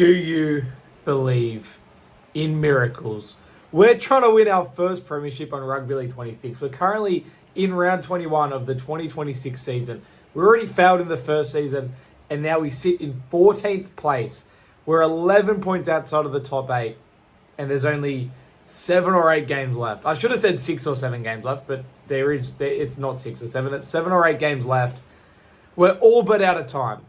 Do you believe in miracles? We're trying to win our first premiership on Rugby League 26. We're currently in round 21 of the 2026 season. We already failed in the first season, and now we sit in 14th place. We're 11 points outside of the top 8, and there's only 7 or 8 games left. I should have said 6 or 7 games left, but it's not 6 or 7. It's 7 or 8 games left. We're all but out of time.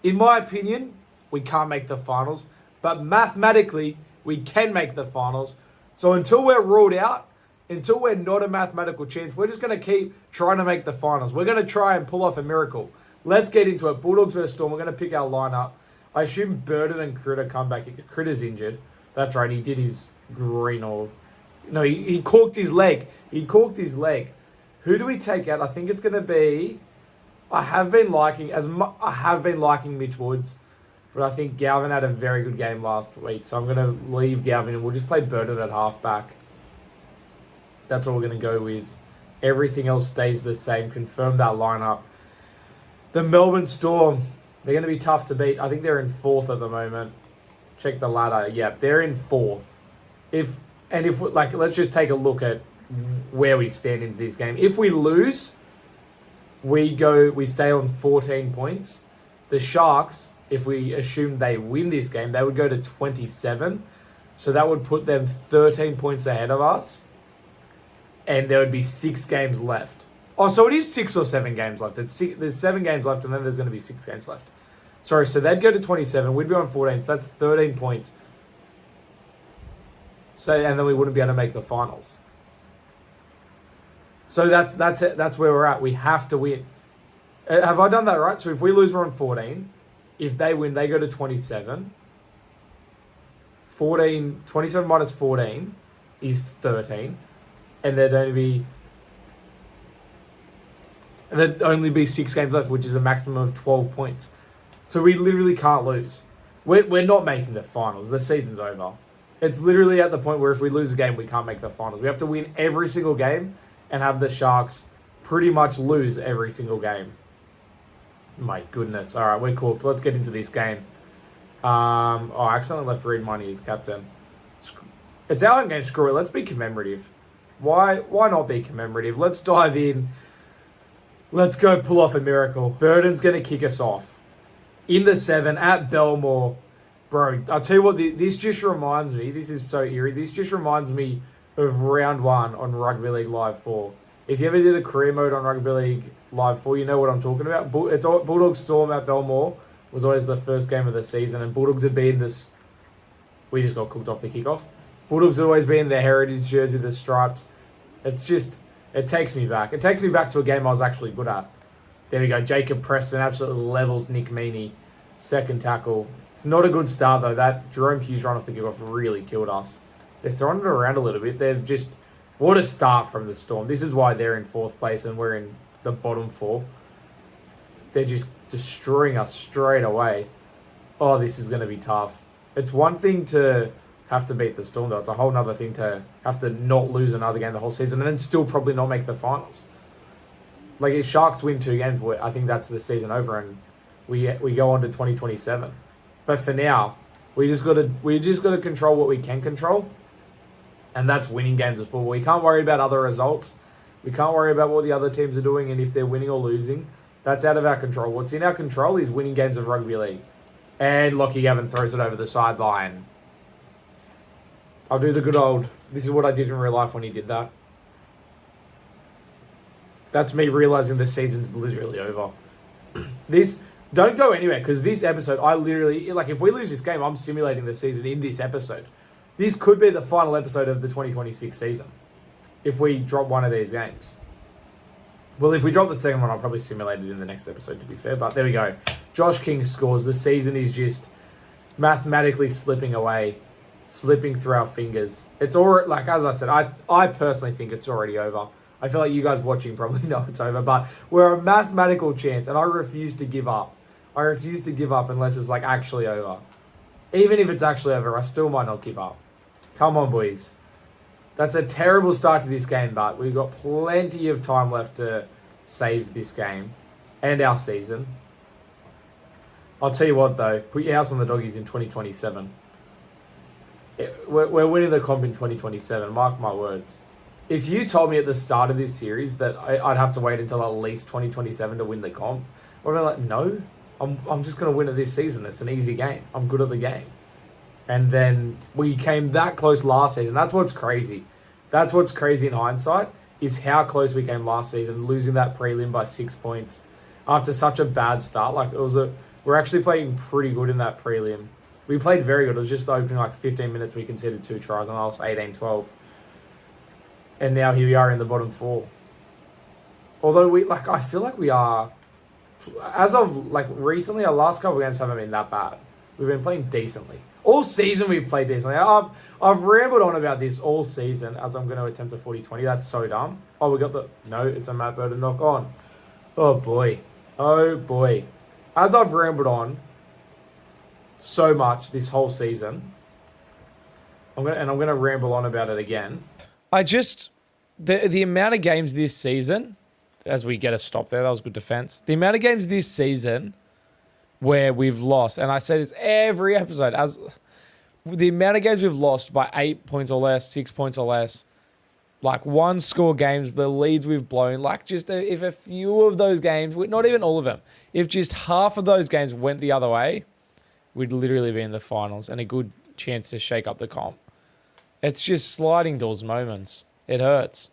In my opinion, we can't make the finals, but mathematically, we can make the finals. So until we're ruled out, until we're not a mathematical chance, we're just going to keep trying to make the finals. We're going to try and pull off a miracle. Let's get into it. Bulldogs versus Storm. We're going to pick our lineup. I assume Burden and Critter come back. Critter's injured. That's right. He did his green or... No, he corked his leg. Who do we take out? I think it's going to be... I have been liking Mitch Woods, but I think Galvin had a very good game last week, so I'm going to leave Galvin and we'll just play Burden at halfback. That's what we're going to go with. Everything else stays the same. Confirm that lineup. The Melbourne Storm, they're going to be tough to beat. I think they're in 4th at the moment. Check the ladder. Yeah, they're in 4th. Let's just take a look at where we stand in this game. If we lose, we stay on 14 points. The Sharks, if we assume they win this game, they would go to 27. So that would put them 13 points ahead of us. And there would be 6 games left. Oh, so it is 6 or 7 games left. There's 7 games left, and then there's going to be 6 games left. Sorry, so they'd go to 27. We'd be on 14, so that's 13 points. And then we wouldn't be able to make the finals. So that's it. That's where we're at. We have to win. Have I done that right? So if we lose, we're on 14. If they win, they go to 27. 27 minus 14 is 13. And there'd only be 6 games left, which is a maximum of 12 points. So we literally can't lose. We're not making the finals. The season's over. It's literally at the point where if we lose a game, we can't make the finals. We have to win every single game and have the Sharks pretty much lose every single game. My goodness. All right, we're cool. Let's get into this game. I accidentally left Reed Money as captain. It's our own game. Screw it. Let's be commemorative. Why not be commemorative? Let's dive in. Let's go pull off a miracle. Burden's going to kick us off. In the 7 at Belmore. Bro, I'll tell you what, this just reminds me, this is so eerie, this just reminds me of round 1 on Rugby League Live 4. If you ever did a career mode on Rugby League Live 4, you know what I'm talking about. It's Bulldogs Storm at Belmore was always the first game of the season, and Bulldogs had been this... We just got cooked off the kickoff. Bulldogs had always been the heritage jersey, the stripes. It's just... It takes me back. It takes me back to a game I was actually good at. There we go. Jacob Preston absolutely levels Nick Meaney. Second tackle. It's not a good start, though. That Jerome Hughes run off the kickoff really killed us. They're throwing it around a little bit. They've just... What a start from the Storm. This is why they're in 4th place and we're in the bottom 4. They're just destroying us straight away. Oh, this is going to be tough. It's one thing to have to beat the Storm, though. It's a whole other thing to have to not lose another game the whole season and then still probably not make the finals. Like, if Sharks win 2 games, I think that's the season over and we go on to 2027. But for now, we just got to control what we can control, and that's winning games of football. We can't worry about other results. We can't worry about what the other teams are doing and if they're winning or losing. That's out of our control. What's in our control is winning games of Rugby League. And Lockie Gavin throws it over the sideline. I'll do the good old, this is what I did in real life when he did that. That's me realizing the season's literally over. Don't go anywhere, because this episode, I literally, if we lose this game, I'm simulating the season in this episode. This could be the final episode of the 2026 season, if we drop one of these games. Well, if we drop the second one, I'll probably simulate it in the next episode, to be fair, but there we go. Josh King scores. The season is just mathematically slipping away, slipping through our fingers. It's already, as I said, I personally think it's already over. I feel like you guys watching probably know it's over, but we're a mathematical chance, and I refuse to give up. I refuse to give up unless it's actually over. Even if it's actually over, I still might not give up. Come on, boys. That's a terrible start to this game, but we've got plenty of time left to save this game and our season. I'll tell you what, though. Put your house on the doggies in 2027. We're winning the comp in 2027. Mark my words. If you told me at the start of this series that I'd have to wait until at least 2027 to win the comp, I'd be like, no, I'm just going to win it this season. It's an easy game. I'm good at the game. And then we came that close last season. That's what's crazy. That's what's crazy in hindsight, is how close we came last season, losing that prelim by 6 points after such a bad start. Like, we're actually playing pretty good in that prelim. We played very good. It was just the opening 15 minutes we conceded 2 tries, and I was 18-12. And now here we are in the bottom 4. Although I feel like we are, as of recently, our last couple of games haven't been that bad. We've been playing decently. All season we've played decently. I've rambled on about this all season as I'm going to attempt a 40-20. That's so dumb. Oh, it's a Matt Burton knock on. Oh boy. As I've rambled on so much this whole season, I'm gonna ramble on about it again. The amount of games this season, as we get a stop there, that was good defense. The amount of games this season where we've lost, and I say this every episode, as the amount of games we've lost by 8 points or less, 6 points or less, 1 score games, the leads we've blown, if a few of those games, not even all of them, if just half of those games went the other way, we'd literally be in the finals and a good chance to shake up the comp. It's just sliding doors moments. It hurts.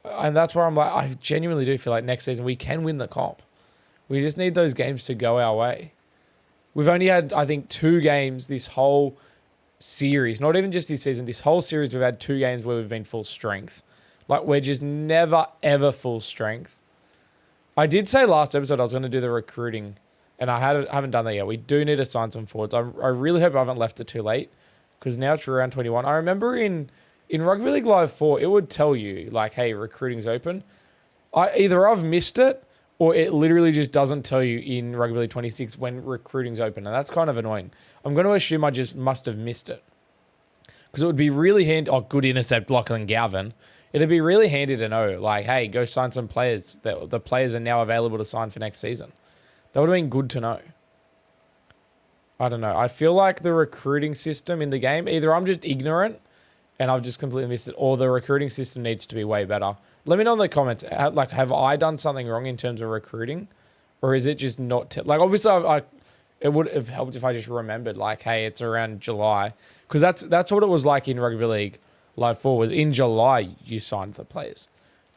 And that's where I genuinely do feel like next season we can win the comp. We just need those games to go our way. We've only had, I think, 2 games this whole series, not even just this season, this whole series we've had 2 games where we've been full strength. We're just never, ever full strength. I did say last episode I was going to do the recruiting, and I haven't done that yet. We do need to sign some forwards. I really hope I haven't left it too late, because now it's around 21. I remember in Rugby League Live 4, it would tell you, hey, recruiting's open. Either I've missed it, or it literally just doesn't tell you in Rugby League 26 when recruiting's open, and that's kind of annoying. I'm going to assume I just must have missed it, because it would be really handy. Oh, good intercept, Lachlan Galvin. It'd be really handy to know, hey, go sign some players. The players are now available to sign for next season. That would have been good to know. I don't know. I feel like the recruiting system in the game, either I'm just ignorant and I've just completely missed it, or the recruiting system needs to be way better. Let me know in the comments, have I done something wrong in terms of recruiting? Or is it just not... obviously, it would have helped if I just remembered, hey, it's around July. Because that's what it was like in Rugby League Live 4, was in July you signed the players.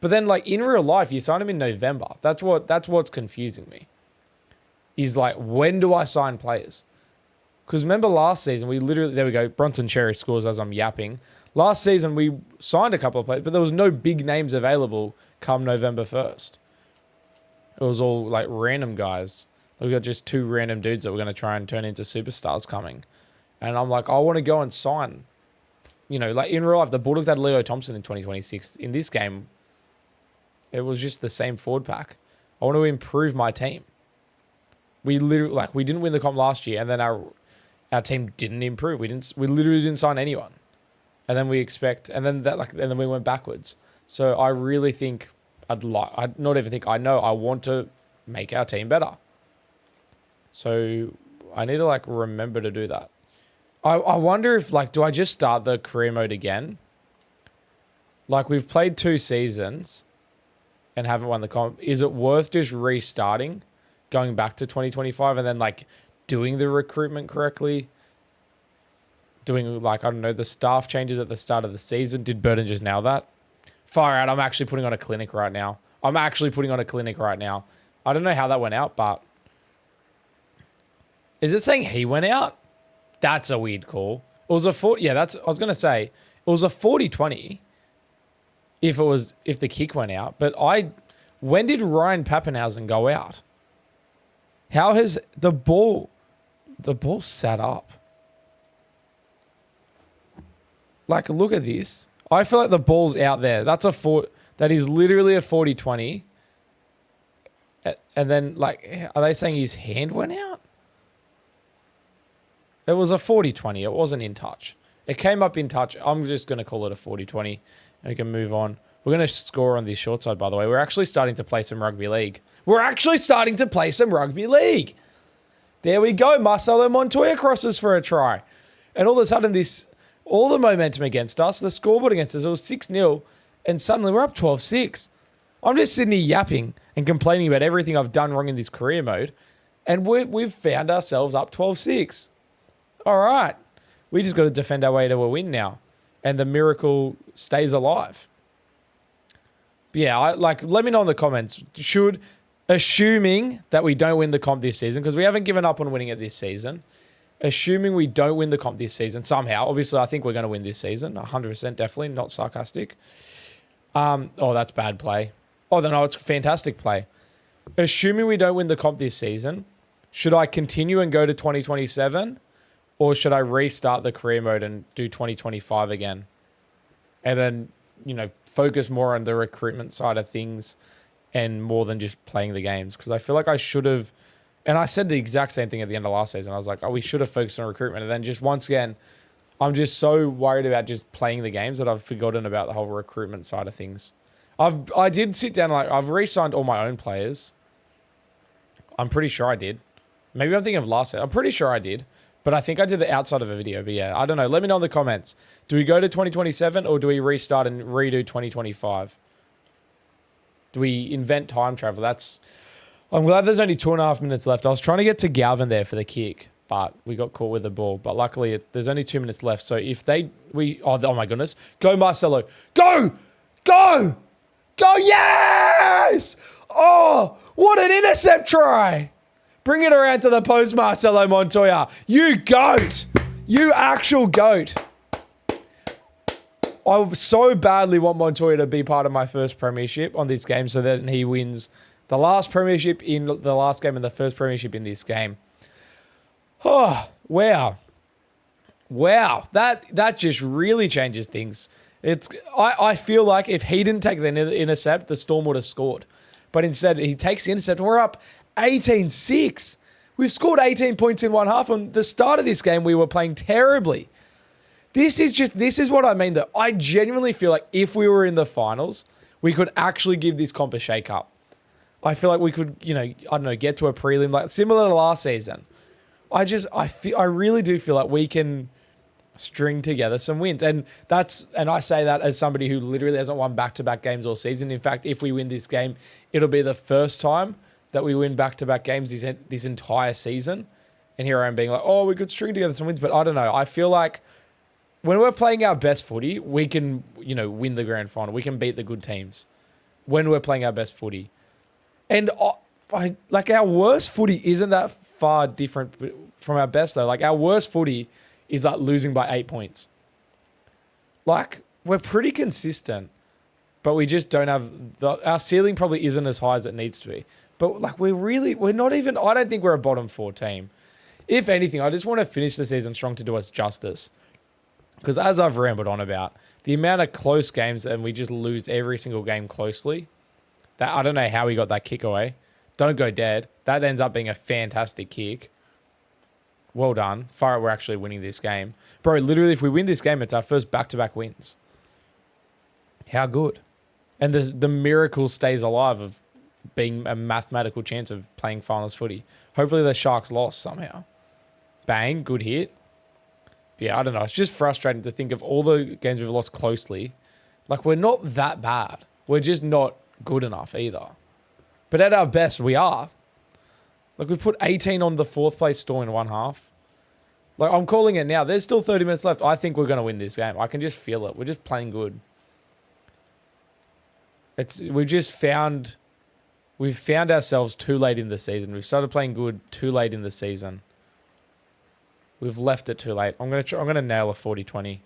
But then, in real life, you sign them in November. That's what's confusing me. Is, when do I sign players? Because remember last season, we literally... There we go. Bronson Cherry scores as I'm yapping. Last season, we signed a couple of players, but there was no big names available come November 1st. It was all, random guys. We got just 2 random dudes that we're going to try and turn into superstars coming. And I'm I want to go and sign. In real life, the Bulldogs had Leo Thompson in 2026. In this game, it was just the same forward pack. I want to improve my team. We literally, we didn't win the comp last year, and then our team didn't improve. We literally didn't sign anyone. And then and then we went backwards. So I really think I want to make our team better. So I need to remember to do that. I wonder if do I just start the career mode again? We've played 2 seasons and haven't won the comp. Is it worth just restarting, going back to 2025 and then doing the recruitment correctly? Doing I don't know, the staff changes at the start of the season. Did Burton just nail that? Far out. I'm actually putting on a clinic right now. I don't know how that went out, but is it saying he went out? That's a weird call. It was a 40. Yeah, I was going to say it was a 40-20 if the kick went out. But when did Ryan Pappenhausen go out? How has the ball sat up? Look at this. I feel like the ball's out there. That is literally a 40-20. And then, are they saying his hand went out? It was a 40-20. It wasn't in touch. It came up in touch. I'm just going to call it a 40-20. And we can move on. We're going to score on this short side, by the way. We're actually starting to play some Rugby League. The There we go. Marcelo Montoya crosses for a try. And all of a sudden, all the momentum against us, the scoreboard against us, it was 6-0, and suddenly we're up 12-6. I'm just sitting here yapping and complaining about everything I've done wrong in this career mode, and we've found ourselves up 12-6. All right. We just got to defend our way to a win now, and the miracle stays alive. But yeah, let me know in the comments. Assuming that we don't win the comp this season, because we haven't given up on winning it this season, assuming we don't win the comp this season somehow, obviously I think we're going to win this season, 100% definitely, not sarcastic. That's bad play. No, it's fantastic play. Assuming we don't win the comp this season, should I continue and go to 2027, or should I restart the career mode and do 2025 again? And then, focus more on the recruitment side of things and more than just playing the games. Because I feel like I should have, and I said the exact same thing at the end of last season. I was like, we should have focused on recruitment. And then just once again, I'm just so worried about just playing the games that I've forgotten about the whole recruitment side of things. I did sit down, I've re-signed all my own players. I'm pretty sure I did. Maybe I'm thinking of last year. I'm pretty sure I did. But I think I did it outside of a video. But yeah, I don't know. Let me know in the comments. Do we go to 2027 or do we restart and redo 2025? Do we invent time travel? I'm glad there's only 2.5 minutes left. I was trying to get to Galvin there for the kick, but we got caught with the ball. But luckily, there's only 2 minutes left. So if oh my goodness. Go Marcelo. Go! Go! Go! Yes! Oh, what an intercept try! Bring it around to the post, Marcelo Montoya. You goat. You actual goat. I so badly want Montoya to be part of my first premiership on this game so that he wins the last premiership in the last game and the first premiership in this game. Oh, wow. Wow. That just really changes things. I feel like if he didn't take the intercept, the Storm would have scored. But instead, he takes the intercept and we're up 18-6. We've scored 18 points in one half. On the start of this game, we were playing terribly. This is what I mean, though. I genuinely feel like if we were in the finals, we could actually give this comp a shake-up. I feel like we could, get to a prelim, like similar to last season. I really do feel like we can string together some wins. And I say that as somebody who literally hasn't won back-to-back games all season. In fact, if we win this game, it'll be the first time that we win back-to-back games this entire season. And here I am being like, we could string together some wins. But I don't know. I feel like when we're playing our best footy, we can, win the grand final. We can beat the good teams when we're playing our best footy. And our worst footy isn't that far different from our best, though. Like, our worst footy is like losing by 8 points. Like, we're pretty consistent, but we just don't have our ceiling probably isn't as high as it needs to be. But like, we're not even, I don't think we're a bottom 4 team. If anything, I just want to finish the season strong to do us justice. Because as I've rambled on about, the amount of close games and we just lose every single game closely, that I don't know how we got that kick away. Don't go dead. That ends up being a fantastic kick. Well done. Far out, we're actually winning this game. Bro, literally, if we win this game, it's our first back-to-back wins. How good. And the miracle stays alive of being a mathematical chance of playing finals footy. Hopefully the Sharks lost somehow. Bang, good hit. Yeah, I don't know. It's just frustrating to think of all the games we've lost closely. Like, we're not that bad. We're just not good enough either. But at our best, we are. Like, we've put 18 on the 4th place Storm in one half. Like, I'm calling it now. There's still 30 minutes left. I think we're going to win this game. I can just feel it. We're just playing good. We've found ourselves too late in the season. We've started playing good too late in the season. We've left it too late. I'm gonna nail a 40-20.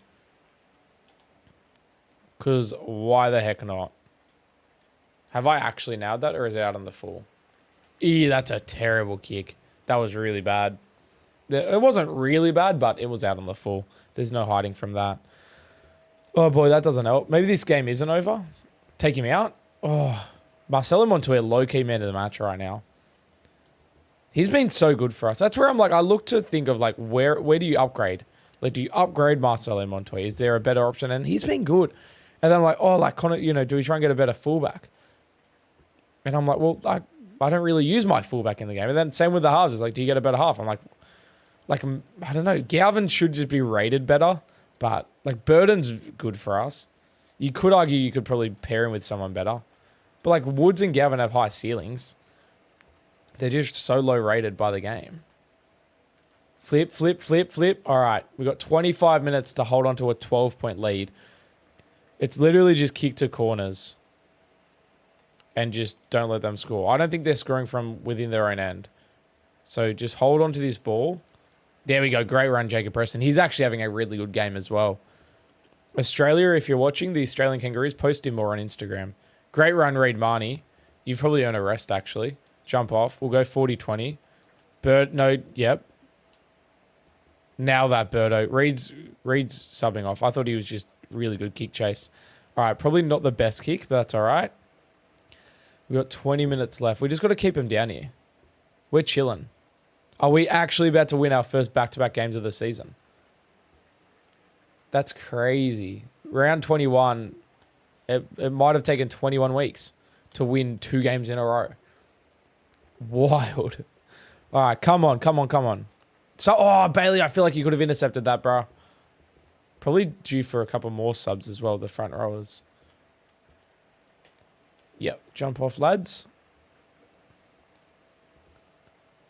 Because why the heck not? Have I actually nailed that, or is it out on the full? That's a terrible kick. That was really bad. It wasn't really bad, but it was out on the full. There's no hiding from that. Oh boy, that doesn't help. Maybe this game isn't over. Take him out. Oh, Marcelo Montoya, low-key man of the match right now. He's been so good for us. That's where I'm like, I look to think of like, where do you upgrade? Like, do you upgrade Marcelo Montoya? Is there a better option? And he's been good. And then I'm like, Connor, do we try and get a better fullback? And I'm like, well, I don't really use my fullback in the game. And then same with the halves. It's like, do you get a better half? I'm like, I don't know. Galvin should just be rated better, but like Burden's good for us. You could argue you could probably pair him with someone better. But like Woods and Gavin have high ceilings. They're just so low rated by the game. Flip, flip, flip, flip. All right. We've got 25 minutes to hold on to a 12-point lead. It's literally just kick to corners. And just don't let them score. I don't think they're scoring from within their own end. So just hold on to this ball. There we go. Great run, Jacob Preston. He's actually having a really good game as well. Australia, if you're watching, the Australian Kangaroos, post him more on Instagram. Great run, Reid Marnie. You've probably earned a rest, actually. Jump off. We'll go 40-20. Yep. Now that Birdo. Reed's subbing off. I thought he was just really good kick chase. All right, probably not the best kick, but that's all right. We've got 20 minutes left. We just got to keep him down here. We're chilling. Are we actually about to win our first back-to-back games of the season? That's crazy. Round 21, it might have taken 21 weeks to win 2 games in a row. Wild. All right, come on. So, Bailey, I feel like you could have intercepted that, bro. Probably due for a couple more subs as well, the front rowers. Yep, jump off, lads.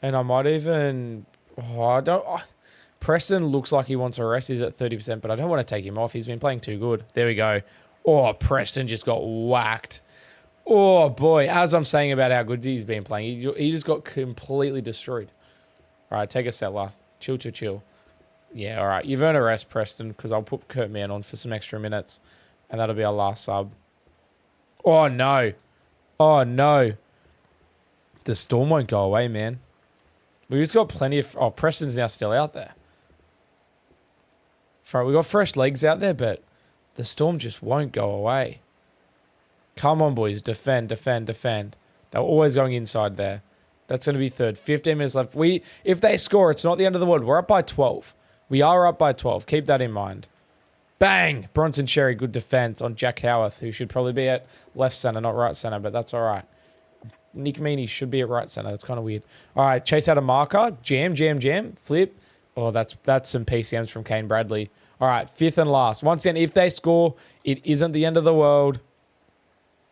And I might even... Preston looks like he wants a rest. He's at 30%, but I don't want to take him off. He's been playing too good. There we go. Oh, Preston just got whacked. Oh, boy. As I'm saying about how good he's been playing, he just got completely destroyed. All right, take a settler. Chill. Yeah, all right. You've earned a rest, Preston, because I'll put Kurt Mann on for some extra minutes, and that'll be our last sub. Oh, no. The Storm won't go away, man. We've just got plenty of... Oh, Preston's now still out there. Right, we got fresh legs out there, but the Storm just won't go away. Come on, boys. Defend. They're always going inside there. That's going to be third. 15 minutes left. If they score, it's not the end of the world. We're up by 12. We are up by 12. Keep that in mind. Bang! Bronson Sherry, good defense on Jack Howarth, who should probably be at left center, not right center, but that's all right. Nick Meaney should be at right center. That's kind of weird. All right, chase out a marker. Jam. Flip. Oh, that's some PCMs from Kane Bradley. All right, fifth and last. Once again, if they score, it isn't the end of the world.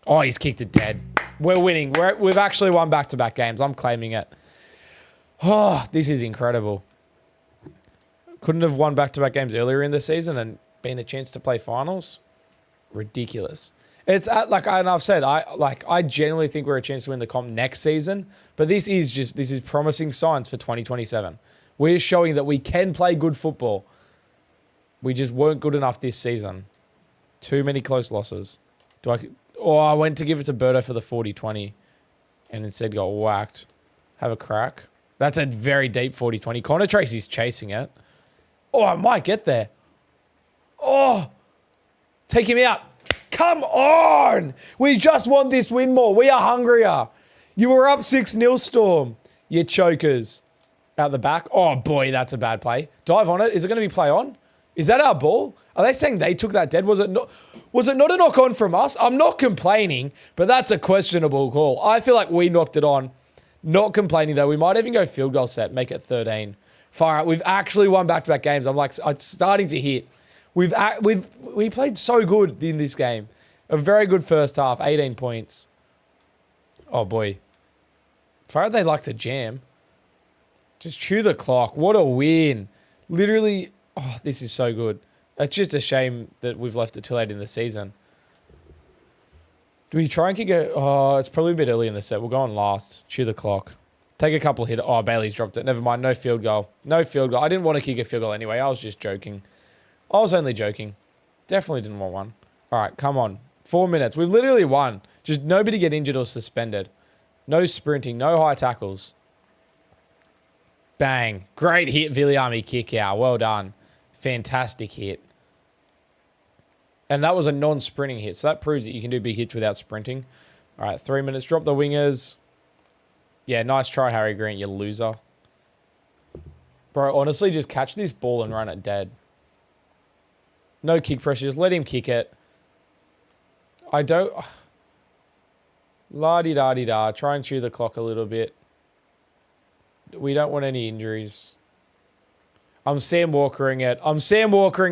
Oh, he's kicked it dead. We're winning. We've actually won back-to-back games. I'm claiming it. Oh, this is incredible. Couldn't have won back-to-back games earlier in the season and been a chance to play finals. Ridiculous. It's like I've said, I genuinely think we're a chance to win the comp next season. But this is promising signs for 2027. We're showing that we can play good football. We just weren't good enough this season. Too many close losses. I went to give it to Birdo for the 40-20 and instead got whacked. Have a crack. That's a very deep 40-20. Connor Tracy's chasing it. Oh, I might get there. Oh, take him out. Come on. We just want this win more. We are hungrier. You were up 6-0, Storm. You chokers. Out the back. Oh, boy, that's a bad play. Dive on it. Is it going to be play on? Is that our ball? Are they saying they took that dead? Was it not a knock on from us? I'm not complaining, but that's a questionable call. I feel like we knocked it on. Not complaining, though. We might even go field goal set, make it 13. Far out. We've actually won back-to-back games. I'm like, it's starting to hit. We played so good in this game. A very good first half, 18 points. Oh, boy. Far out they like to jam. Just chew the clock. What a win. Literally, this is so good. It's just a shame that we've left it too late in the season. Do we try and kick it? Oh, it's probably a bit early in the set. We'll go on last. Chew the clock. Take a couple hit. Oh, Bailey's dropped it. Never mind. No field goal. I didn't want to kick a field goal anyway. I was just joking. I was only joking. Definitely didn't want one. All right, come on. 4 minutes. We've literally won. Just nobody get injured or suspended. No sprinting. No high tackles. Bang. Great hit, Viliami kick out. Well done. Fantastic hit. And that was a non-sprinting hit. So that proves that you can do big hits without sprinting. All right, 3 minutes. Drop the wingers. Yeah, nice try, Harry Grant, you loser. Bro, honestly, just catch this ball and run it dead. No kick pressure. Just let him kick it. La-di-da-di-da. Try and chew the clock a little bit. We don't want any injuries. I'm Sam Walkering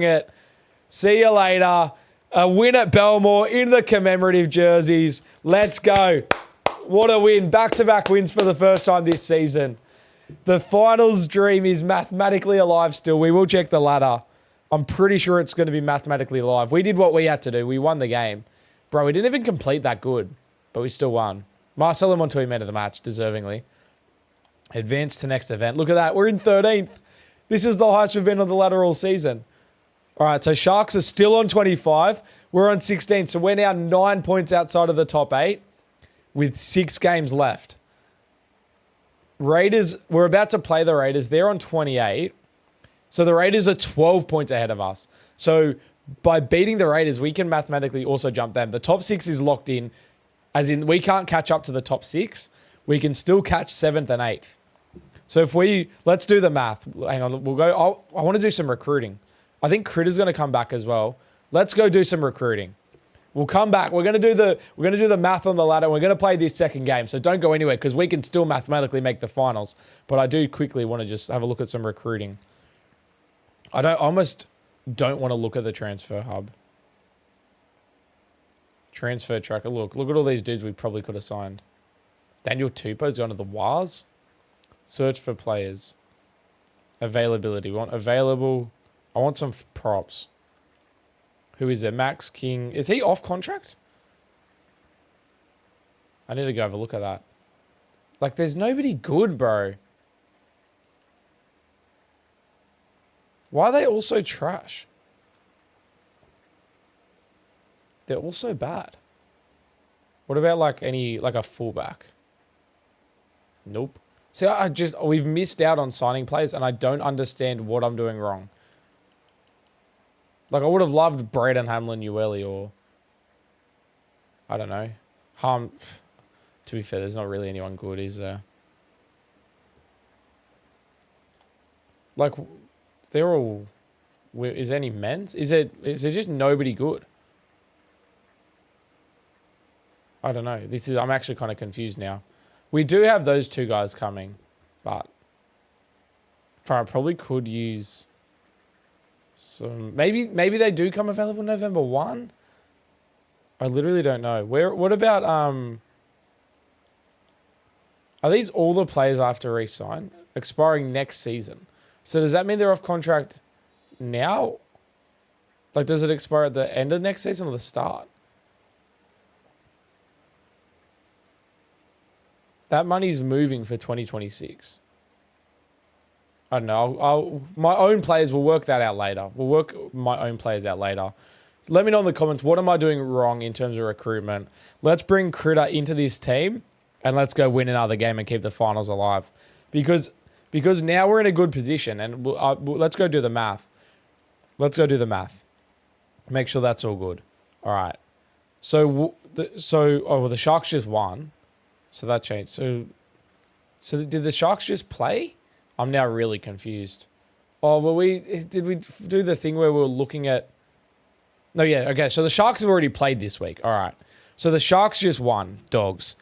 it. See you later. A win at Belmore in the commemorative jerseys. Let's go. What a win. Back-to-back wins for the first time this season. The finals dream is mathematically alive still. We will check the ladder. I'm pretty sure it's going to be mathematically alive. We did what we had to do. We won the game. Bro, we didn't even complete that good, but we still won. Marcelo Montoya man of the match, deservingly. Advance to next event. Look at that. We're in 13th. This is the highest we've been on the ladder all season. All right, so Sharks are still on 25. We're on 16, so we're now 9 points outside of the top 8 with 6 games left. Raiders, we're about to play the Raiders. They're on 28. So the Raiders are 12 points ahead of us. So by beating the Raiders, we can mathematically also jump them. The top 6 is locked in, as in we can't catch up to the top 6. We can still catch 7th and 8th. So let's do the math. Hang on, we'll go. I want to do some recruiting. I think Critter's going to come back as well. Let's go do some recruiting. We'll come back. We're going to do the math on the ladder. We're going to play this second game. So don't go anywhere because we can still mathematically make the finals. But I do quickly want to just have a look at some recruiting. I almost don't want to look at the transfer hub. Transfer tracker. Look at all these dudes we probably could have signed. Daniel Tupou's gone to the Wars. Search for players. Availability. We want available. I want some props. Who is it? Max King. Is he off contract? I need to go have a look at that. Like, there's nobody good, bro. Why are they all so trash? They're all so bad. What about like a fullback? Nope. See, we've missed out on signing players and I don't understand what I'm doing wrong. Like, I would have loved Braden Hamlin-Ueli or, I don't know. To be fair, there's not really anyone good, is there? Like, they're all... Is there any men's? Is there just nobody good? I don't know. I'm actually kind of confused now. We do have those 2 guys coming, but I probably could use some... Maybe they do come available November 1? I literally don't know. What about... Are these all the players I have to re-sign? Expiring next season. So does that mean they're off contract now? Like, does it expire at the end of next season or the start? That money's moving for 2026. I don't know. My own players will work that out later. We'll work my own players out later. Let me know in the comments, what am I doing wrong in terms of recruitment? Let's bring Critter into this team and let's go win another game and keep the finals alive. Because now we're in a good position and let's go do the math. Make sure that's all good. All right. So the Sharks just won. So that changed. So did the Sharks just play? I'm now really confused. Oh, well, did we do the thing where we were looking at... No, yeah, okay. So the Sharks have already played this week. All right. So the Sharks just won, dogs.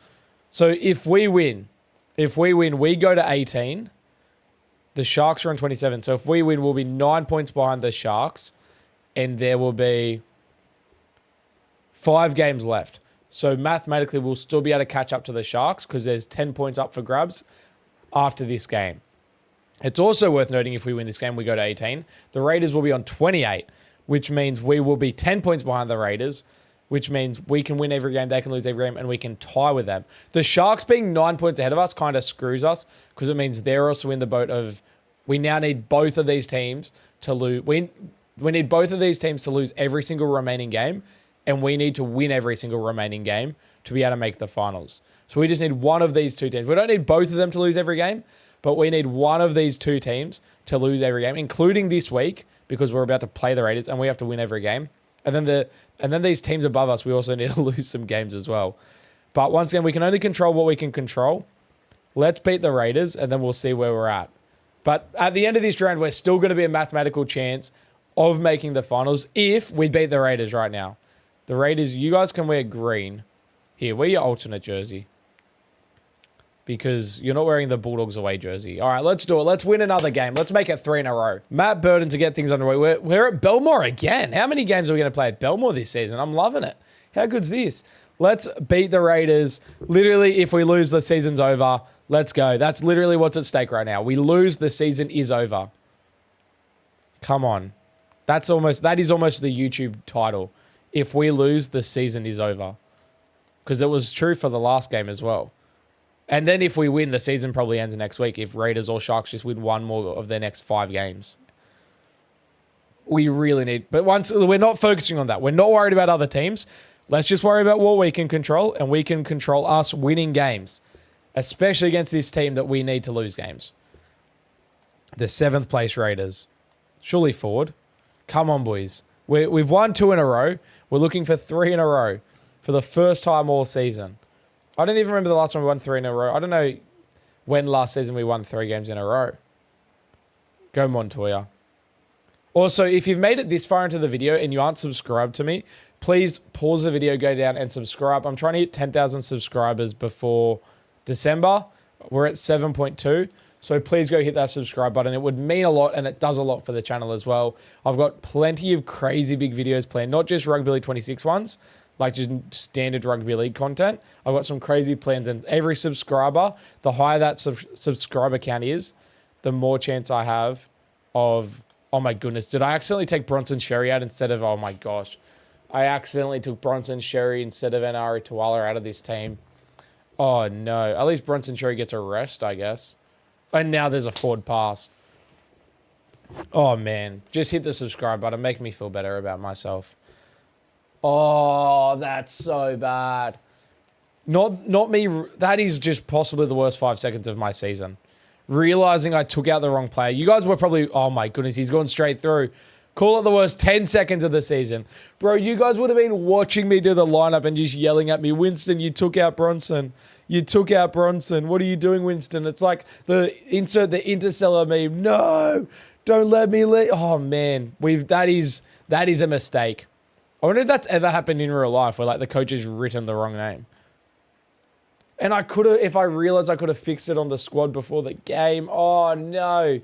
So if we win, we go to 18. The Sharks are on 27. So if we win, we'll be 9 points behind the Sharks. And there will be 5 games left. So mathematically, we'll still be able to catch up to the Sharks because there's 10 points up for grabs after this game. It's also worth noting if we win this game, we go to 18. The Raiders will be on 28, which means we will be 10 points behind the Raiders, which means we can win every game, they can lose every game, and we can tie with them. The Sharks being 9 points ahead of us kind of screws us because it means they're also in the boat of we now need both of these teams to lose. We need both of these teams to lose every single remaining game, and we need to win every single remaining game to be able to make the finals. So we just need one of these 2 teams. We don't need both of them to lose every game, but we need one of these 2 teams to lose every game, including this week, because we're about to play the Raiders and we have to win every game. And then these teams above us, we also need to lose some games as well. But once again, we can only control what we can control. Let's beat the Raiders and then we'll see where we're at. But at the end of this round, we're still going to be a mathematical chance of making the finals if we beat the Raiders right now. The Raiders, you guys can wear green. Here, wear your alternate jersey. Because you're not wearing the Bulldogs away jersey. All right, let's do it. Let's win another game. Let's make it 3 in a row. Matt Burton to get things underway. We're at Belmore again. How many games are we going to play at Belmore this season? I'm loving it. How good's this? Let's beat the Raiders. Literally, if we lose, the season's over. Let's go. That's literally what's at stake right now. We lose, the season is over. Come on. That is almost the YouTube title. If we lose, the season is over. Because it was true for the last game as well. And then if we win, the season probably ends next week if Raiders or Sharks just win one more of their next 5 games. We really need... But once we're not focusing on that. We're not worried about other teams. Let's just worry about what we can control, and we can control us winning games, especially against this team that we need to lose games. The 7th place Raiders. Surely Ford. Come on, boys. We've won 2 in a row. We're looking for 3 in a row for the first time all season. I don't even remember the last time we won 3 in a row. I don't know when last season we won 3 games in a row. Go Montoya. Also, if you've made it this far into the video and you aren't subscribed to me, please pause the video, go down and subscribe. I'm trying to hit 10,000 subscribers before December. We're at 7.2. So please go hit that subscribe button. It would mean a lot, and it does a lot for the channel as well. I've got plenty of crazy big videos planned, not just Rugby League 26 ones, like just standard Rugby League content. I've got some crazy plans, and every subscriber, the higher that subscriber count is, the more chance I have of, oh my goodness, did I accidentally take Bronson Sherry out instead of, oh my gosh, I accidentally took Bronson Sherry instead of Enari Tuala out of this team. Oh no, at least Bronson Sherry gets a rest, I guess. And now there's a forward pass. Oh man, just hit the subscribe button, make me feel better about myself. Oh, that's so bad. Not me. That is just possibly the worst 5 seconds of my season. Realizing I took out the wrong player. You guys were probably, oh my goodness, he's gone straight through. Call it the worst 10 seconds of the season. Bro, you guys would have been watching me do the lineup and just yelling at me, Winston, you took out Bronson. You took out Bronson. What are you doing, Winston? It's like the Interstellar meme. No, don't let me leave. Oh man, that is a mistake. I wonder if that's ever happened in real life where like the coach has written the wrong name. And I could have, if I realized I could have fixed it on the squad before the game. Oh no.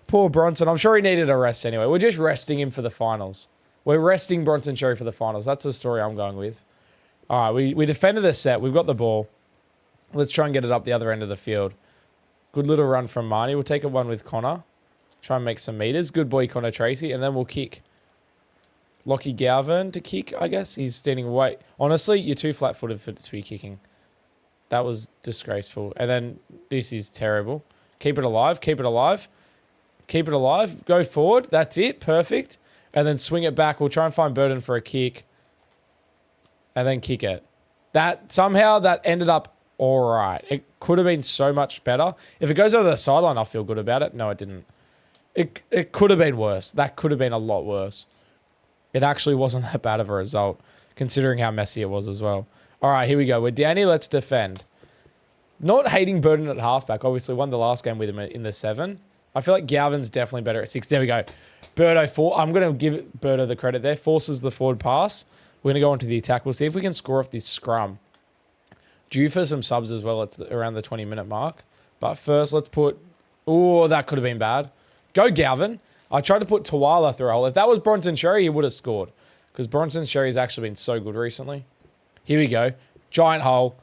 Poor Bronson. I'm sure he needed a rest anyway. We're just resting him for the finals. We're resting Bronson Sherry for the finals. That's the story I'm going with. All right, we defended the set. We've got the ball. Let's try and get it up the other end of the field. Good little run from Marnie. We'll take a one with Connor. Try and make some meters. Good boy, Connor Tracy. And then we'll kick. Lockie Galvin to kick, I guess. He's standing away. Honestly, you're too flat-footed to be kicking. That was disgraceful. And then this is terrible. Keep it alive. Keep it alive. Keep it alive. Go forward. That's it. Perfect. And then swing it back. We'll try and find Burton for a kick. And then kick it. Somehow that ended up all right. It could have been so much better. If it goes over the sideline, I'll feel good about it. No, it didn't. It could have been worse. That could have been a lot worse. It actually wasn't that bad of a result, considering how messy it was as well. All right, here we go. We're down here. Let's defend. Not hating Burton at halfback. Obviously, won the last game with him in the 7. I feel like Galvin's definitely better at 6. There we go. Birdo, I'm going to give Birdo the credit there. Forces the forward pass. We're going to go into the attack. We'll see if we can score off this scrum. Due for some subs as well. It's around the 20-minute mark. But first, let's put... Oh, that could have been bad. Go, Galvin. I tried to put Tuala through a hole. If that was Bronson Sherry, he would have scored. Because Bronson Sherry's actually been so good recently. Here we go. Giant hole.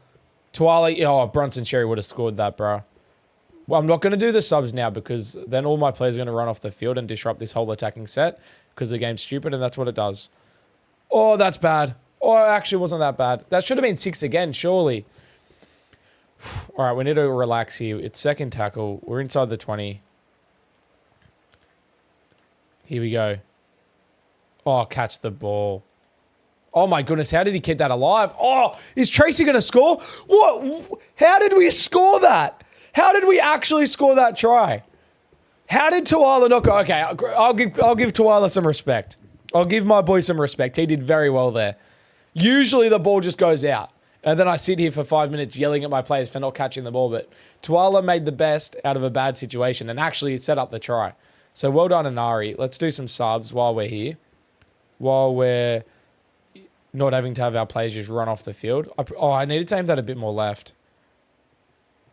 Tuala... Oh, Bronson Sherry would have scored that, bro. Well, I'm not going to do the subs now because then all my players are going to run off the field and disrupt this whole attacking set because the game's stupid, and that's what it does. Oh, that's bad. Oh, it actually wasn't that bad. That should have been 6 again, surely. All right, we need to relax here. It's second tackle. We're inside the 20. Here we go. Oh, catch the ball. Oh, my goodness. How did he keep that alive? Oh, is Tracy going to score? What? How did we score that? How did we actually score that try? How did Tuala not go? Okay, I'll give Tuala some respect. I'll give my boy some respect. He did very well there. Usually the ball just goes out. And then I sit here for 5 minutes yelling at my players for not catching the ball. But Tuala made the best out of a bad situation and actually set up the try. So well done, Anari. Let's do some subs while we're here. While we're not having to have our players just run off the field. I needed to aim that a bit more left.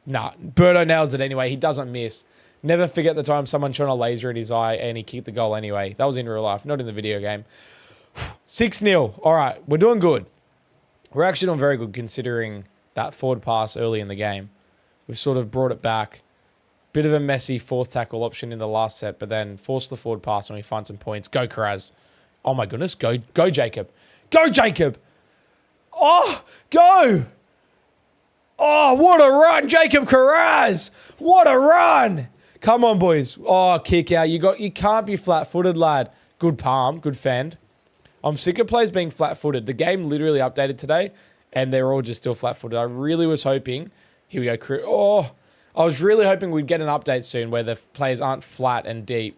Nah, Birdo nails it anyway. He doesn't miss. Never forget the time someone shone a laser in his eye and he kicked the goal anyway. That was in real life, not in the video game. 6-0. All right, we're doing good. We're actually doing very good considering that forward pass early in the game. We've sort of brought it back. Bit of a messy fourth tackle option in the last set, but then force the forward pass and we find some points. Go, Karaz. Oh, my goodness. Go, Jacob. Go, Jacob. Oh, go. Oh, what a run, Jacob Karaz. What a run. Come on, boys. Oh, kick out. You can't be flat-footed, lad. Good palm. Good fend. I'm sick of players being flat-footed. The game literally updated today, and they're all just still flat-footed. I really was hoping. Here we go. Oh, I was really hoping we'd get an update soon where the players aren't flat and deep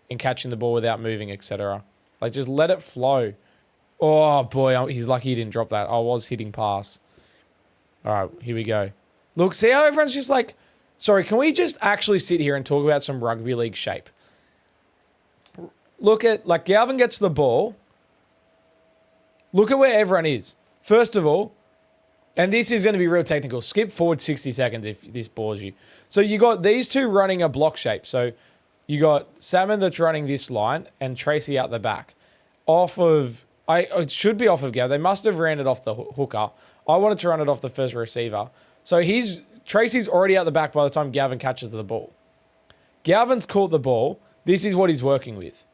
in catching the ball without moving, etc. Like, just let it flow. Oh, boy. He's lucky he didn't drop that. I was hitting pass. All right, here we go. Look, see how everyone's just like... Sorry, can we just actually sit here and talk about some rugby league shape? Look at... Like, Galvin gets the ball. Look at where everyone is. First of all, and this is going to be real technical. Skip forward 60 seconds if this bores you. So you got these two running a block shape. So you got Salmon that's running this line and Tracy out the back. It should be off of Gav. They must have ran it off the hooker. I wanted to run it off the first receiver. So Tracy's already out the back by the time Gavin catches the ball. Gavin's caught the ball. This is what he's working with.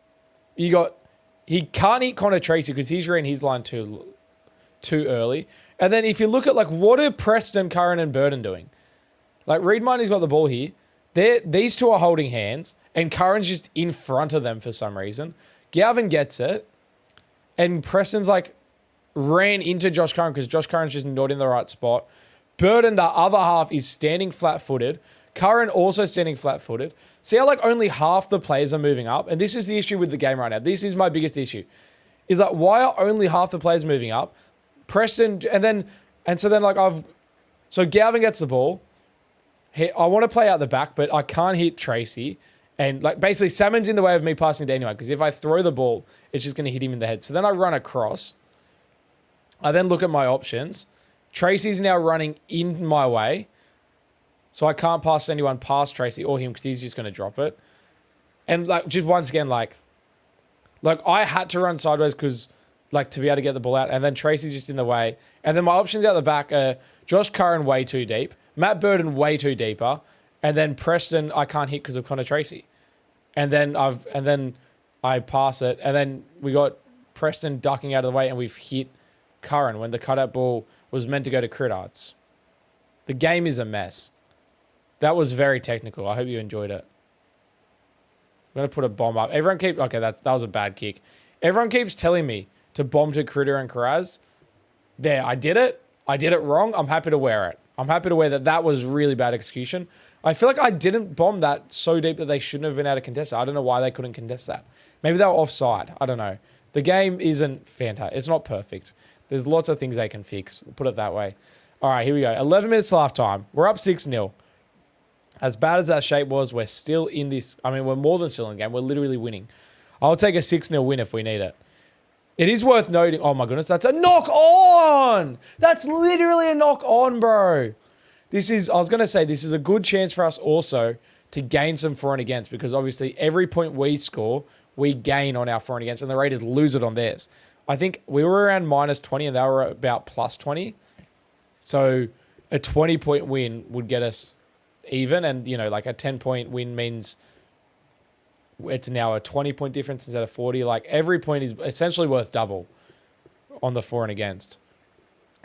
He can't hit Connor Tracy because he's ran his line too early. And then if you look at, like, what are Preston, Curran, and Burden doing? Like, Reed Miney's got the ball here. These two are holding hands, and Curran's just in front of them for some reason. Gavin gets it, and Preston's, like, ran into Josh Curran because Josh Curran's just not in the right spot. Burden, the other half, is standing flat-footed. Curran also standing flat-footed. See how, like, only half the players are moving up? And this is the issue with the game right now. This is my biggest issue. Is that why are only half the players moving up? Preston, so Galvin gets the ball. I want to play out the back, but I can't hit Tracy. And, like, basically, Salmon's in the way of me passing it anyway, because if I throw the ball, it's just going to hit him in the head. So then I run across. I then look at my options. Tracy's now running in my way. So I can't pass anyone past Tracy or him because he's just going to drop it. And, like, just once again, like I had to run sideways because, like, to be able to get the ball out. And then Tracy's just in the way. And then my options out the back are Josh Curran way too deep. Matt Burden way too deeper. And then Preston I can't hit because of Connor Tracy. And then I pass it. And then we got Preston ducking out of the way and we've hit Curran when the cutout ball was meant to go to Critards. The game is a mess. That was very technical. I hope you enjoyed it. I'm going to put a bomb up. Okay, that was a bad kick. Everyone keeps telling me to bomb to Critter and Karaz. There, I did it. I did it wrong. I'm happy to wear it. I'm happy to wear that. That was really bad execution. I feel like I didn't bomb that so deep that they shouldn't have been able to contest it. I don't know why they couldn't contest that. Maybe they were offside. I don't know. The game isn't fantastic. It's not perfect. There's lots of things they can fix. Put it that way. All right, here we go. 11 minutes till halftime. We're up 6-0. As bad as that shape was, we're still in this. I mean, we're more than still in the game. We're literally winning. I'll take a 6-0 win if we need it. It is worth noting. Oh, my goodness. That's a knock on. That's literally a knock on, bro. I was going to say, this is a good chance for us also to gain some for and against because obviously every point we score, we gain on our for and against, and the Raiders lose it on theirs. I think we were around -20 and they were about +20. So a 20-point win would get us even, and, you know, like a 10-point win means it's now a 20-point difference instead of 40. Like, every point is essentially worth double on the for and against.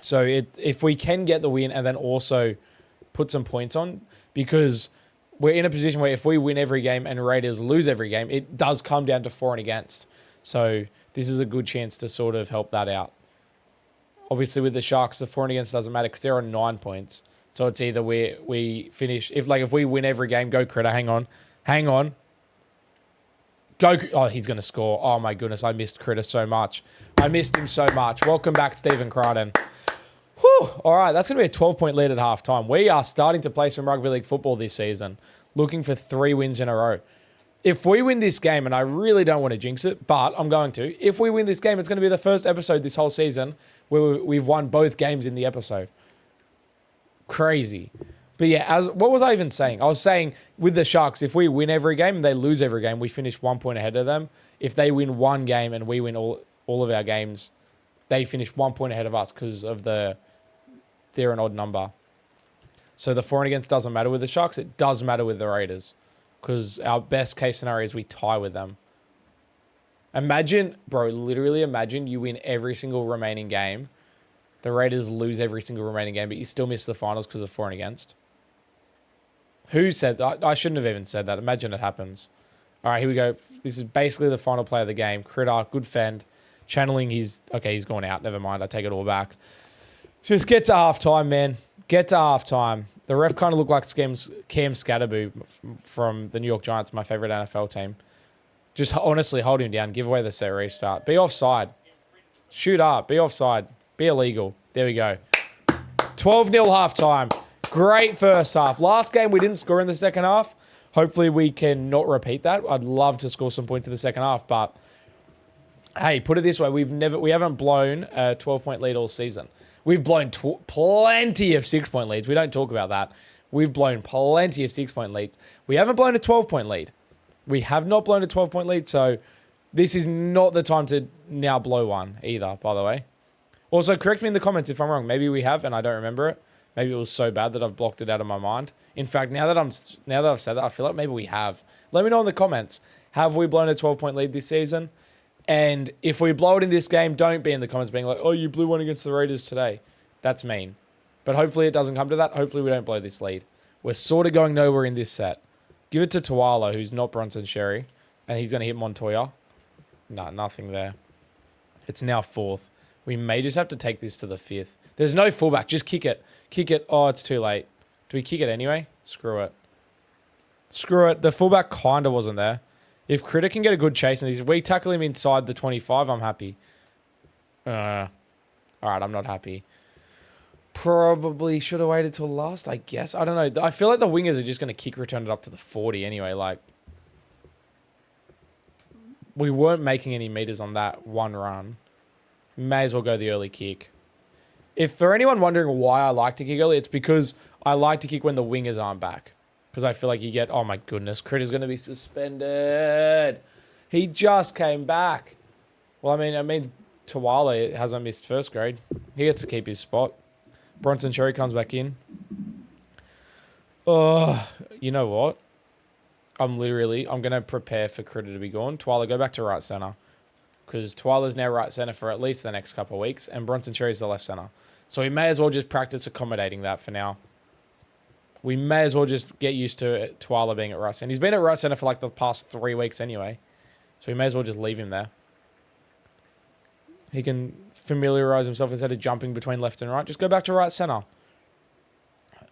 So if we can get the win and then also put some points on, because we're in a position where if we win every game and Raiders lose every game, it does come down to for and against. So this is a good chance to sort of help that out. Obviously, with the Sharks, the for and against doesn't matter because they're on 9 points. So it's either we finish... If we win every game, go Critter, hang on. Go... Oh, he's going to score. Oh, my goodness, I missed Critter so much. I missed him so much. Welcome back, Stephen Crichton. Whew. All right, that's going to be a 12-point lead at halftime. We are starting to play some rugby league football this season, looking for 3 wins in a row. If we win this game, and I really don't want to jinx it, but I'm going to. If we win this game, it's going to be the first episode this whole season where we've won both games in the episode. Crazy. But yeah, what was I even saying? I was saying with the Sharks, if we win every game and they lose every game, we finish 1 point ahead of them. If they win one game and we win all of our games, they finish 1 point ahead of us because of they're an odd number. So the for and against doesn't matter with the Sharks. It does matter with the Raiders because our best case scenario is we tie with them. Imagine, bro, literally imagine you win every single remaining game. The Raiders lose every single remaining game, but you still miss the finals because of for and against. Who said that? I shouldn't have even said that. Imagine it happens. All right, here we go. This is basically the final play of the game. Critter, good fend. Channeling he's gone out. Never mind. I take it all back. Just get to halftime, man. Get to halftime. The ref kind of looked like Cam Scatterboo from the New York Giants, my favorite NFL team. Just honestly hold him down. Give away the set restart. Be offside. Shoot up. Be offside. Be illegal. There we go. 12-0 halftime. Great first half. Last game, we didn't score in the second half. Hopefully, we can not repeat that. I'd love to score some points in the second half, but hey, put it this way: we haven't blown a 12-point lead all season. We've blown plenty of 6-point leads. We don't talk about that. We've blown plenty of 6-point leads. We haven't blown a 12-point lead. We have not blown a 12-point lead, so this is not the time to now blow one either. By the way, also correct me in the comments if I'm wrong. Maybe we have, and I don't remember it. Maybe it was so bad that I've blocked it out of my mind. In fact, now that I've said that, I feel like maybe we have. Let me know in the comments. Have we blown a 12-point lead this season? And if we blow it in this game, don't be in the comments being like, oh, you blew one against the Raiders today. That's mean. But hopefully it doesn't come to that. Hopefully we don't blow this lead. We're sort of going nowhere in this set. Give it to Tuala, who's not Bronson Sherry. And he's going to hit Montoya. No, nothing there. It's now 4th. We may just have to take this to the 5th. There's no fullback. Just kick it. Kick it. Oh, it's too late. Do we kick it anyway? Screw it. Screw it. The fullback kind of wasn't there. If Critter can get a good chase and we tackle him inside the 25, I'm happy. All right, I'm not happy. Probably should have waited till last, I guess. I don't know. I feel like the wingers are just going to kick return it up to the 40 anyway. Like, we weren't making any meters on that one run. May as well go the early kick. If for anyone wondering why I like to kick early, it's because I like to kick when the wingers aren't back. Because I feel like you get, oh my goodness, Critter's going to be suspended. He just came back. Well, I mean, Tuala hasn't missed first grade. He gets to keep his spot. Bronson Sherry comes back in. Oh, you know what? I'm going to prepare for Critter to be gone. Tuala, go back to right centre. Because Tuala's now right centre for at least the next couple of weeks. And Bronson Sherry's the left centre. So we may as well just practice accommodating that for now. We may as well just get used to Tuala being at right centre. He's been at right centre for like the past 3 weeks anyway. So we may as well just leave him there. He can familiarise himself instead of jumping between left and right. Just go back to right centre.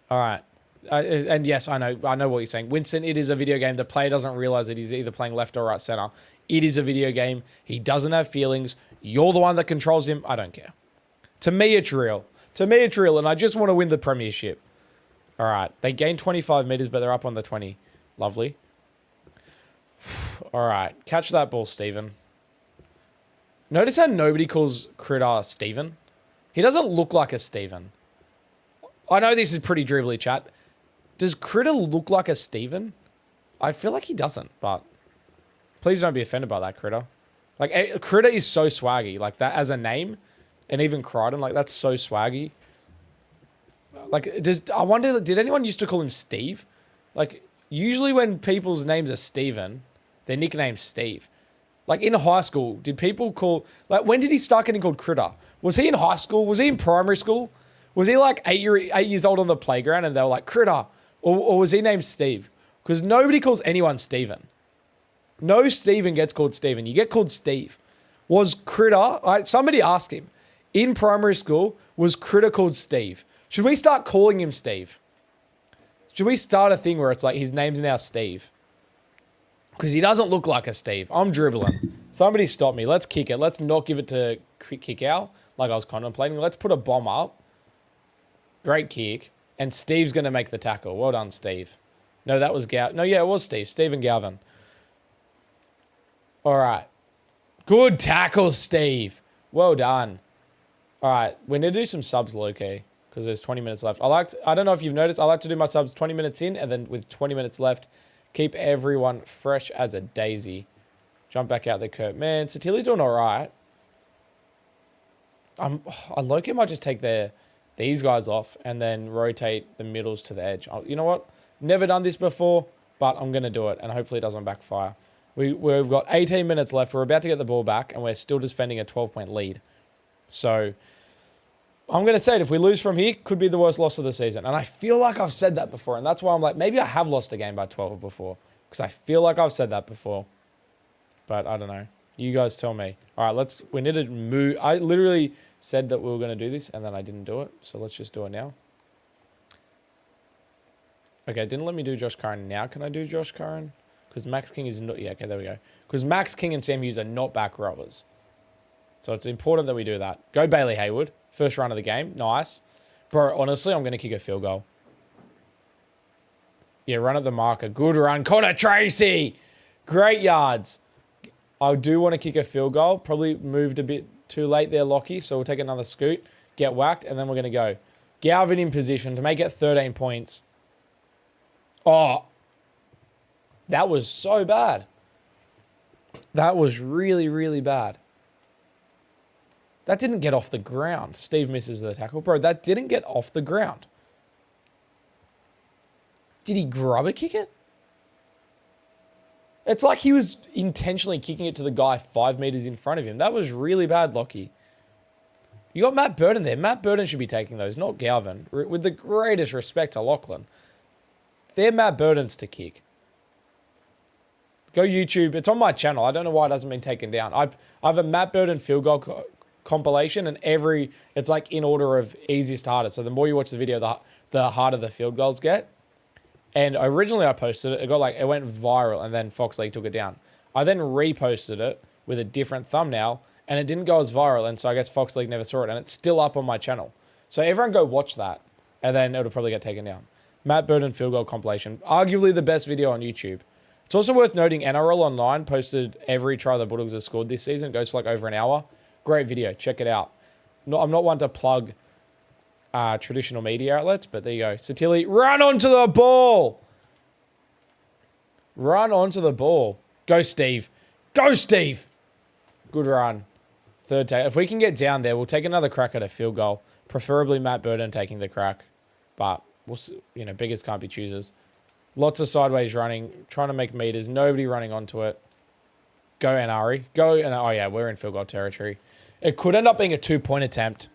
All right. And yes, I know what you're saying. Winston, it is a video game. The player doesn't realise that he's either playing left or right centre. It is a video game. He doesn't have feelings. You're the one that controls him. I don't care. To me, it's real. And I just want to win the premiership. All right. They gained 25 metres, but they're up on the 20. Lovely. All right. Catch that ball, Steven. Notice how nobody calls Critter Steven. He doesn't look like a Steven. I know this is pretty dribbly, chat. Does Critter look like a Steven? I feel like he doesn't, but please don't be offended by that, Critter. Like, Critter is so swaggy. Like, that as a name, and even Crichton, like, that's so swaggy. Like, I wonder, did anyone used to call him Steve? Like, usually when people's names are Steven, their nickname's Steve. Like, in high school, did people call... Like, when did he start getting called Critter? Was he in high school? Was he in primary school? Was he, like, 8 years old on the playground and they were like, Critter? Or was he named Steve? Because nobody calls anyone Steven. No Steven gets called Steven. You get called Steve. Was Critter... somebody asked him, in primary school, was Critter called Steve? Should we start calling him Steve? Should we start a thing where it's like his name's now Steve? Because he doesn't look like a Steve. I'm dribbling. Somebody stop me. Let's kick it. Let's not give it to kick out like I was contemplating. Let's put a bomb up. Great kick. And Steve's going to make the tackle. Well done, Steve. No, that was No, yeah, it was Steve. Steve and Galvin. All right. Good tackle, Steve. Well done. All right. We need to do some subs low-key because there's 20 minutes left. I don't know if you've noticed, I like to do my subs 20 minutes in and then with 20 minutes left, keep everyone fresh as a daisy. Jump back out there, Kurt. Man, Satili's doing all right. I low-key might just take these guys off and then rotate the middles to the edge. You know what? Never done this before, but I'm going to do it, and hopefully it doesn't backfire. We've got 18 minutes left. We're about to get the ball back, and we're still defending a 12-point lead. So I'm going to say it. If we lose from here, could be the worst loss of the season. And I feel like I've said that before, and that's why I'm like, maybe I have lost a game by 12 before, because I feel like I've said that before. But I don't know. You guys tell me. All right, we need to move. I literally said that we were going to do this, and then I didn't do it. So let's just do it now. Okay, didn't let me do Josh Curran. Now can I do Josh Curran? Because Max King is not... Yeah, okay, there we go. Because Max King and Sam Hughes are not back rowers. So it's important that we do that. Go Bailey Hayward. First run of the game. Nice. Bro, honestly, I'm going to kick a field goal. Yeah, run at the marker. Good run. Connor Tracy. Great yards. I do want to kick a field goal. Probably moved a bit too late there, Lockie. So we'll take another scoot. Get whacked. And then we're going to go. Galvin in position to make it 13 points. Oh, that was so bad. That was really, really bad. That didn't get off the ground. Steve misses the tackle. Bro, that didn't get off the ground. Did he grubber kick it? It's like he was intentionally kicking it to the guy 5 meters in front of him. That was really bad, Lockie. You got Matt Burton there. Matt Burton should be taking those, not Galvin. With the greatest respect to Lachlan. They're Matt Burton's to kick. Go YouTube. It's on my channel. I don't know why it hasn't been taken down. I have a Matt Burton field goal compilation, and it's like in order of easiest to hardest. So the more you watch the video, the harder the field goals get. And originally I posted it. It went viral, and then Fox League took it down. I then reposted it with a different thumbnail, and it didn't go as viral. And so I guess Fox League never saw it, and it's still up on my channel. So everyone go watch that, and then it'll probably get taken down. Matt Burton field goal compilation. Arguably the best video on YouTube. It's also worth noting NRL Online posted every try the Bulldogs have scored this season. It goes for like over an hour. Great video. Check it out. I'm not one to plug traditional media outlets, but there you go. Satili, run onto the ball. Run onto the ball. Go, Steve. Go, Steve. Good run. Third take. If we can get down there, we'll take another crack at a field goal. Preferably Matt Burton taking the crack. But we'll see, beggars can't be choosers. Lots of sideways running, trying to make meters. Nobody running onto it. Go, NRE. Go, and oh yeah, we're in field goal territory. It could end up being a 2-point attempt.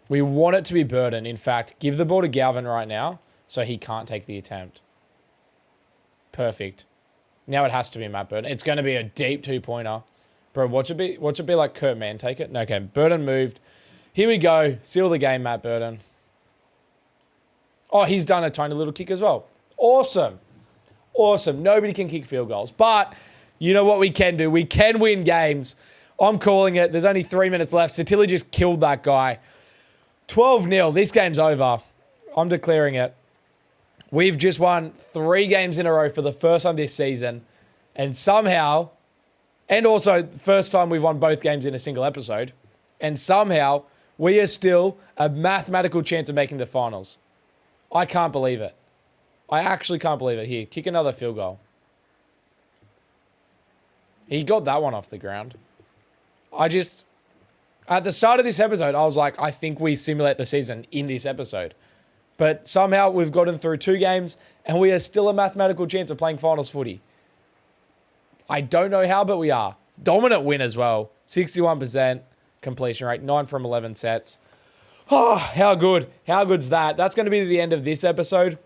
We want it to be Burton. In fact, give the ball to Galvin right now so he can't take the attempt. Perfect. Now it has to be Matt Burton. It's going to be a deep 2-pointer. Bro, watch it be like Kurt Mann take it? No, okay, Burton moved. Here we go. Seal the game, Matt Burton. Oh, he's done a tiny little kick as well. Awesome. Awesome. Nobody can kick field goals. But you know what we can do? We can win games. I'm calling it. There's only 3 minutes left. Satili just killed that guy. 12-0. This game's over. I'm declaring it. We've just won 3 games in a row for the first time this season. And somehow, and also first time we've won both games in a single episode. And somehow, we are still a mathematical chance of making the finals. I can't believe it. I actually can't believe it. Here, kick another field goal. He got that one off the ground. At the start of this episode, I was like, I think we simulate the season in this episode. But somehow we've gotten through 2 games and we are still a mathematical chance of playing finals footy. I don't know how, but we are. Dominant win as well. 61% completion rate, 9 from 11 sets. Oh, how good. How good's that? That's going to be the end of this episode.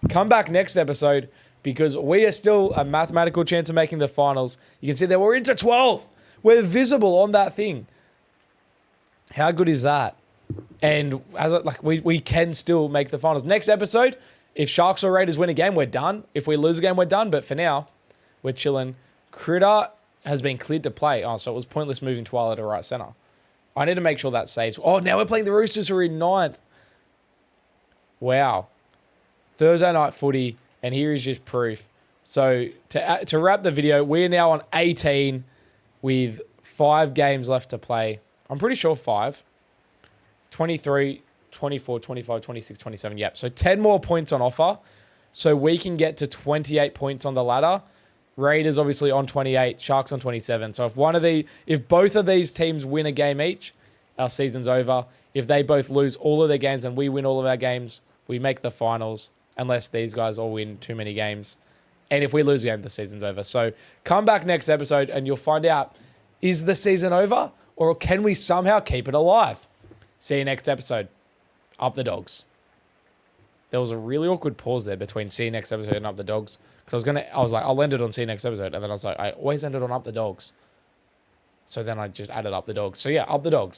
Come back next episode because we are still a mathematical chance of making the finals. You can see that we're into 12th. We're visible on that thing. How good is that? And we can still make the finals. Next episode, if Sharks or Raiders win a game, we're done. If we lose a game, we're done. But for now, we're chilling. Critter has been cleared to play. Oh, so it was pointless moving Twilight to right center. I need to make sure that saves. Oh, now we're playing the Roosters who are in 9th. Wow. Thursday night footy, and here is just proof. So to wrap the video, we're now on 18. with 5 games left to play. I'm pretty sure 5. 23, 24, 25, 26, 27. Yep. So 10 more points on offer. So we can get to 28 points on the ladder. Raiders obviously on 28, Sharks on 27. So if both of these teams win a game each, our season's over. If they both lose all of their games and we win all of our games, we make the finals, unless these guys all win too many games. And if we lose a game, the season's over. So come back next episode and you'll find out, is the season over or can we somehow keep it alive? See you next episode. Up the dogs. There was a really awkward pause there between see you next episode and up the dogs. Because I was like, I'll end it on see you next episode. And then I was like, I always end it on up the dogs. So then I just added up the dogs. So yeah, up the dogs.